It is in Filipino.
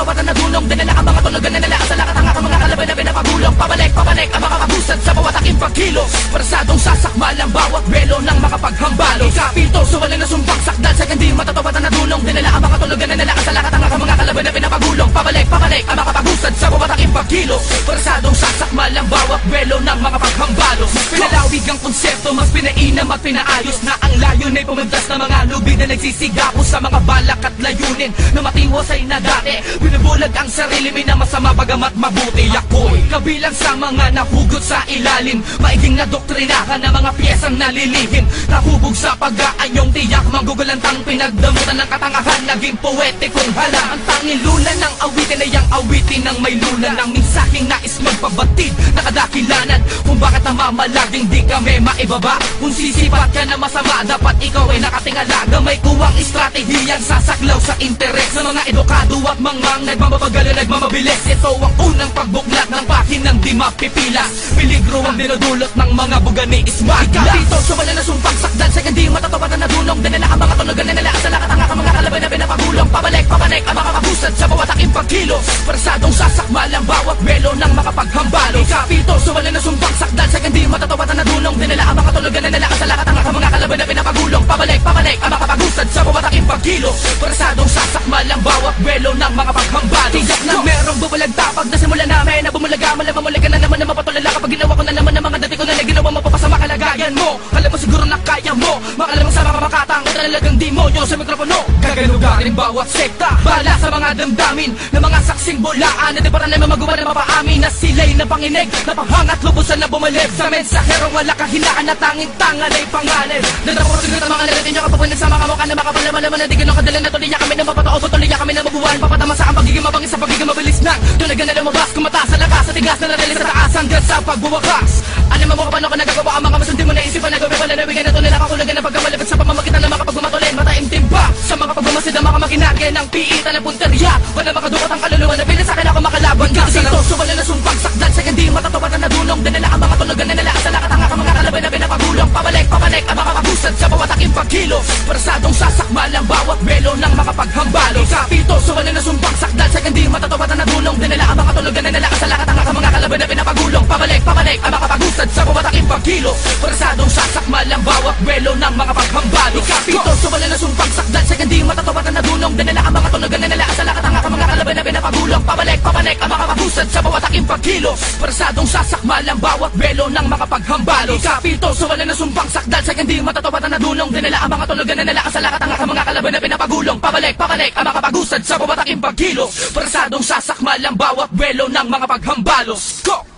matatawaran na dunong. Dinala ang mga tulogan na nalakas sa lakat ang aking mga kalaban na pinapagulong. Pabalik ang mga kabusad sa bawat aking pagkilos. Parasadong sasakmal ang bawat belo ng makapaghambalo. Kapito, suwalin na sumbang sakdal sa hindi matatawaran na dunong. Dinala ang mga tulogan na nalakas sa lakat ang aking mga kalaban na pinapagulong. Pabalik ang mga kabusad sa bawat aking pagkilos. Parasadong sasakmal ang bawat belo ng mga paghambalo. Mas pinalawig ang konsepto, mas pinainam at pinaayos na ang layon ay pumuntas na mga lubid na nagsisigapos sa mga balak at layunin na matiwasay na dati. Binubulag ang sarili, may na masama bagamat mabuti. Ako'y kabilang sa mga nahugot sa ilalim, maiging na doktrinahan na mga piyesang nalilihim. Nahubog sa pag-aanyong tiyak, manggugulantang pinagdamutan ng katangahan. Naging poetikong hala, ang tanging lula ng awitin ay ang awitin ng may lula ng mensaheng nais magpabatid, nakadakilanan kung bakit namamalaging di kami maibaba. Kung sisipat ka na masama, dapat ikaw ay nakatingala. Gamay kuwang estratehiyang sasaklaw sa interes ng mga edukado at mangmang nagmamabagal at nagmamabilis. Ito ang unang pagbuklat ng pahinang di mapipilas. Peligro ang dinudulot ng mga buga ni Ismaglas. Ikapito, sumala na sumpang sakdal sa hindi matatawaran na dunong. Dinala ang mga tulogan na nalakas sa lakat ang aking mga kalaban na pinapagulong. Pabalik ang mga kabusad sa bawat aking pagkilos. Parasadong sasakmal ang bawat belo ng makapaghambalo. Ikapito, sumala na sumpang sakdal sa hindi matatawaran na dunong. Dinala ang mga tulogan na nalakas sa lakat ang aking mga kalaban na pinapagulong. Pabalik ang mga kabusad sa bawat aking pagkilos. Parasadong sasakmal ang bawat belo ng mga paghambalo. Tiyak na merong bubulag tapag na simula namin na bumulaga, malamamulaga na naman na mapatulala kapag ginawa ko na naman ang mga dati ko na ginawa mapapasama kalagayan mo. Alam mo siguro na kaya mo, makalamang sa mga makatang at talagang demonyo sa mikropono. Kagalugarin bawat sekta, bala sa mga damdamin na mga saksing bulaan na di para naman magawa na mapaamin na sila'y napanginig, napahangat lubusan na bumalik sa mensahero. Wala kahinaan na tanging tangan ay pangalan. Nadaportigil ang mga nalatin nyo kapapunin sa mga mukha na makapalaman na di ganun kadala na tuloy niya kami na mapatao, tuloy niya kami na mabuwan. Papatama sa ang pagiging mabangis sa pagiging mabilis na tunagan na lumabas, kumataas sa lakas sa tigas na narilis sa taas hanggang sa pagbuwakas. Alam mo paano ka nagagawa ang mga masundi mo na isipan na gawin wala nawigan na ito nila kakulagan na pagkamalapit sa pamamagitan ng mga pagbumatulin. Mataimtim pa sa mga pagbumasid ang mga makinarya ng piitan ng punteriya. Wala makadukot ang kaluluwa na pilit sa akin ako makalaban. Kasi ito, suwala na sumpang sakdal sa hindi matatawaran na dunong. Dinala ang mga tulogan na nalakas sa lakat ang aking mga kalaban na pinapagulong. Pabalik ang mga kabusad sa bawat aking pagkilos. Parasadong sasakmal ang bawat belo ng mga paghambalo. Kapito, suwala na sumpang sakdal sa hindi matatawaran na dunong. Dinala ang mga tulogan na nalakas sa lakat ang aking mga kalaban na pinapagulong. Pabalik ang mga kabusad sa bawat aking pagkilos. Parasadong sasakmal ang bawat belo ng mga paghambalo. Kapito, suwala na sumpang sakdal sa hindi matatawaran na dunong. Dinala ang mga tulogan na nalakas sa lakat ang aking mga kalaban na pinapagulong. Pabalik ang mga kabusad sa bawat aking pagkilos. Parasadong sasakmal ang bawat belo ng mga paghambalo. Kapito, suwala na sumpang sakdal sa hindi matatawaran na dunong. Dinala ang mga tulogan na nalakas sa lakat ang aking mga kalaban na pinapagulong. Pabalik ang mga kabusad sa bawat aking pagkilos. Parasadong sasakmal ang bawat belo ng mga paghambalo. Go!